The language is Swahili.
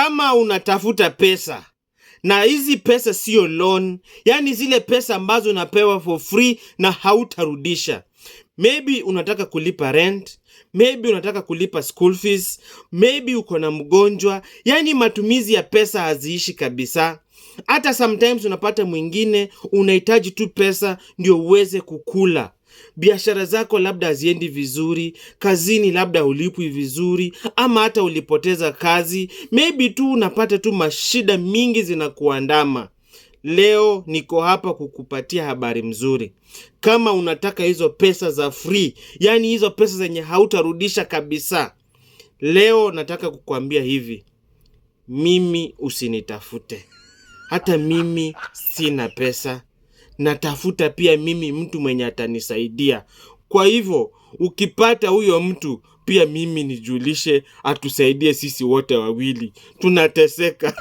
Kama unatafuta pesa na hizi pesa sio loan, yani zile pesa ambazo unapewa for free na hautarudisha. Maybe unataka kulipa rent, maybe unataka kulipa school fees, maybe uko na mgonjwa, yani matumizi ya pesa haziishi kabisa. Hata sometimes unapata mwingine unahitaji tu pesa ndio uweze kukula. Biashara zako labda haziendi vizuri, kazini labda ulipwi vizuri, ama hata ulipoteza kazi, maybe tu unapata tu mashida mingi zinakuandama. Leo niko hapa kukupatia habari mzuri. Kama unataka hizo pesa za free, yani hizo pesa zenye hautarudisha kabisa, leo nataka kukuambia hivi: mimi usinitafute. Hata mimi sina pesa. Natafuta pia mimi mtu mwenye atanisaidia. Kwa hivyo, ukipata huyo mtu, pia mimi nijulishe, atusaidie sisi wote wawili. Tunateseka.